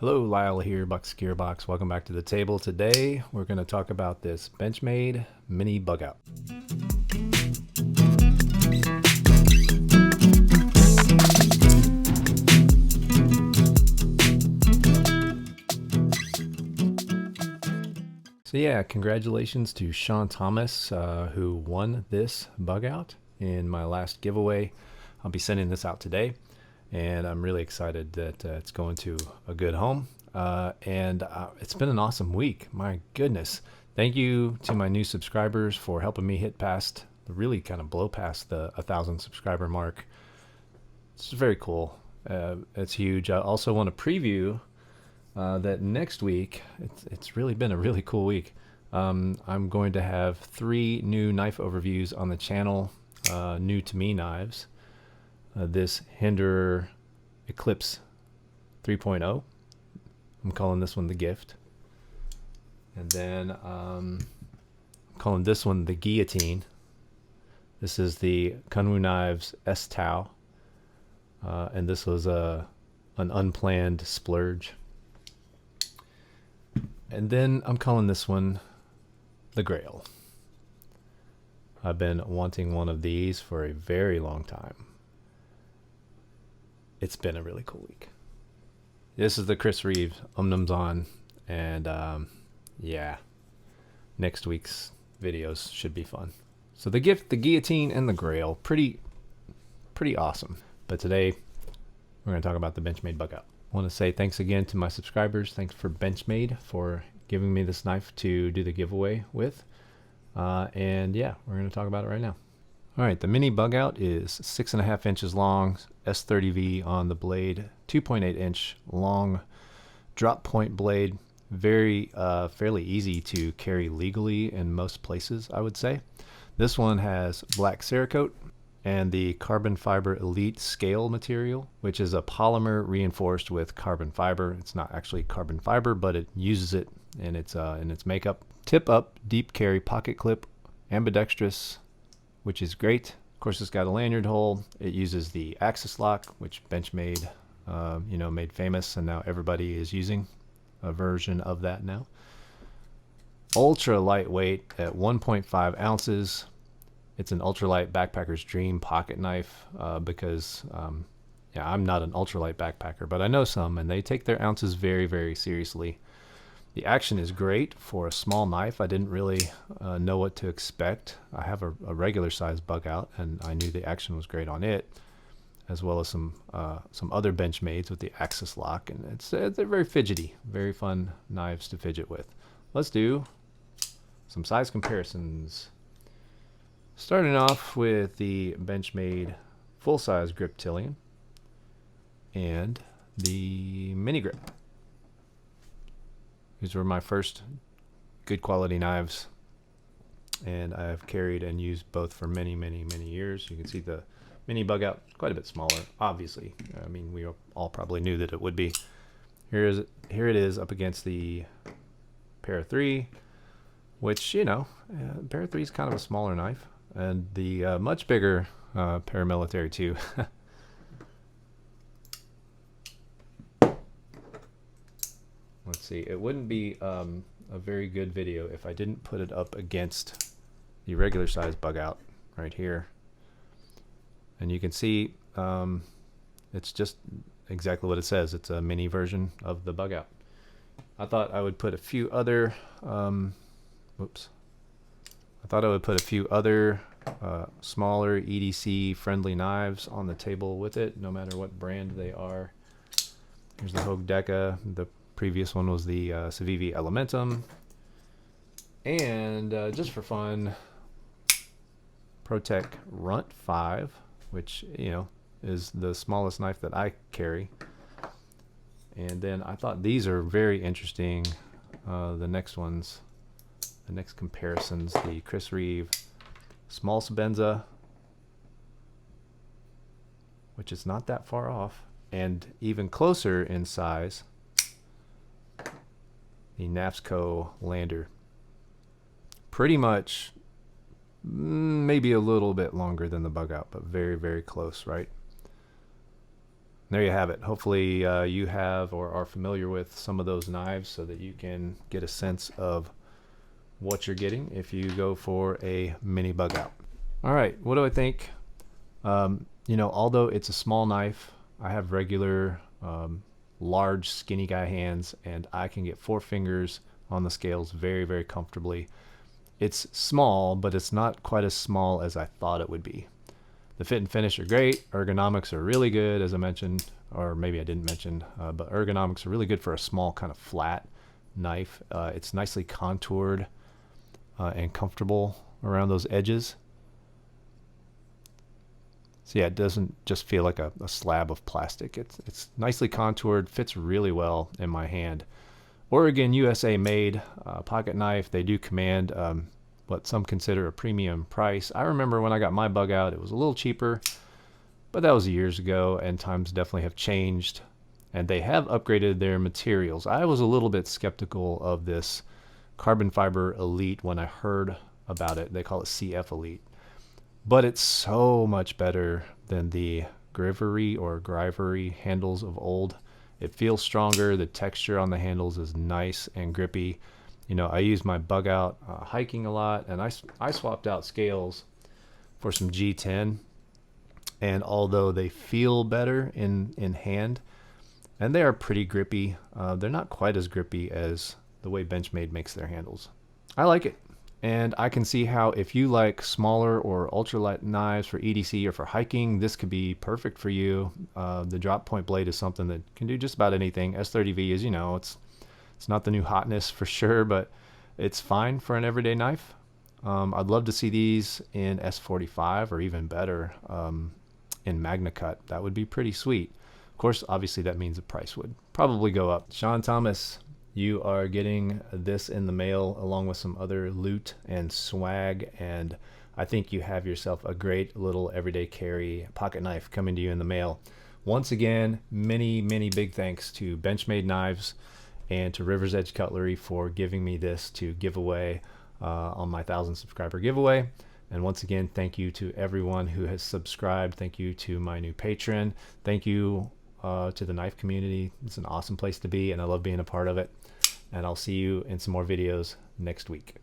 Hello, Lyle here, Bucks Gearbox. Welcome back to the table. Today, we're going to talk about this Benchmade Mini-Bugout. So yeah, congratulations to Sean Thomas, who won this bug out in my last giveaway. I'll be sending this out today, and I'm really excited that it's going to a good home. It's been an awesome week. My goodness. Thank you to my new subscribers for helping me hit past, really kind of blow past the 1,000 subscriber mark. It's very cool. It's huge. I also want to preview that next week, it's really been a really cool week. I'm going to have 3 new knife overviews on the channel, new to me knives. This Hinderer Eclipse 3.0. I'm calling this one the gift. And then I'm calling this one the guillotine. This is the Kunwu Knives S Tau. And this was an unplanned splurge. And then I'm calling this one the Grail. I've been wanting one of these for a very long time. It's been a really cool week. This is the Chris Reeves Omnums on, and yeah, next week's videos should be fun. So the gift, the guillotine, and the Grail, pretty awesome. But today we're going to talk about the Benchmade Bugout. I want to say thanks again to my subscribers. Thanks for Benchmade for giving me this knife to do the giveaway with. And yeah, we're going to talk about it right now. All right, the Mini-Bugout is 6.5 inches long, S30V on the blade, 2.8 inch long drop point blade. Very fairly easy to carry legally in most places, I would say. This one has black Cerakote and the carbon fiber elite scale material, which is a polymer reinforced with carbon fiber. It's not actually carbon fiber, but it uses it in its makeup. Tip up deep carry pocket clip, ambidextrous, which is great. Of course, it's got a lanyard hole. It uses the axis lock, which Benchmade made famous, and now everybody is using a version of that now. Ultra lightweight at 1.5 ounces. It's an ultralight backpacker's dream pocket knife because I'm not an ultralight backpacker, but I know some, and they take their ounces very, very seriously. The action is great for a small knife. I didn't really know what to expect. I have a regular size Bugout, and I knew the action was great on it, as well as some other Benchmades with the axis lock, and they're very fidgety, very fun knives to fidget with. Let's do some size comparisons. Starting off with the Benchmade full-size Griptilian and the Mini Grip. These were my first good quality knives, and I've carried and used both for many, many, many years. You can see the Mini-Bugout quite a bit smaller, obviously. I mean, we all probably knew that it would be. Here it is up against the Para 3, which, Para 3 is kind of a smaller knife, and the much bigger Paramilitary 2. Let's see, it wouldn't be a very good video if I didn't put it up against the regular size Bugout right here. And you can see it's just exactly what it says. It's a mini version of the Bugout. I thought I would put a few other smaller EDC friendly knives on the table with it, no matter what brand they are. Here's the Hogue Deca. The previous one was the Civivi Elementum. And just for fun, ProTech Runt 5, which, is the smallest knife that I carry. And then I thought these are very interesting. The next comparisons, the Chris Reeves Small Sabenza, which is not that far off, and even closer in size, the NAFSCO Lander. Pretty much, maybe a little bit longer than the Bugout, but very, very close, right? there you have it. Hopefully you have or are familiar with some of those knives so that you can get a sense of what you're getting if you go for a Mini-Bugout. All right, what do I think? You know, although it's a small knife, I have regular large skinny guy hands, and I can get 4 fingers on the scales very, very comfortably. It's small, but it's not quite as small as I thought it would be. The fit and finish are great. Ergonomics are really good, as I mentioned, or maybe I didn't mention, but ergonomics are really good for a small kind of flat knife. It's nicely contoured and comfortable around those edges. So yeah, it doesn't just feel like a slab of plastic. It's nicely contoured, fits really well in my hand. Oregon, USA made pocket knife. They do command what some consider a premium price. I remember when I got my Bugout, it was a little cheaper, but that was years ago, and times definitely have changed, and they have upgraded their materials. I was a little bit skeptical of this carbon fiber elite when I heard about it. They call it CF Elite, but it's so much better than the Grivery handles of old. It feels stronger. The texture on the handles is nice and grippy. You know, I use my Bugout hiking a lot, and I swapped out scales for some G10, and although they feel better in hand, and they are pretty grippy, they're not quite as grippy as the way Benchmade makes their handles. I like it, and I can see how if you like smaller or ultralight knives for EDC or for hiking, this could be perfect for you. The drop point blade is something that can do just about anything. S30V, as you know, it's not the new hotness for sure, but it's fine for an everyday knife. I'd love to see these in S45 or even better in Magna Cut. That would be pretty sweet. Of course, obviously that means the price would probably go up. Sean Thomas, you are getting this in the mail along with some other loot and swag, and I think you have yourself a great little everyday carry pocket knife coming to you in the mail. Once again, many big thanks to Benchmade Knives and to River's Edge Cutlery for giving me this to give away on my 1,000 subscriber giveaway. And once again, thank you to everyone who has subscribed. Thank you to my new patron. Thank you to the knife community. It's an awesome place to be, and I love being a part of it. And I'll see you in some more videos next week.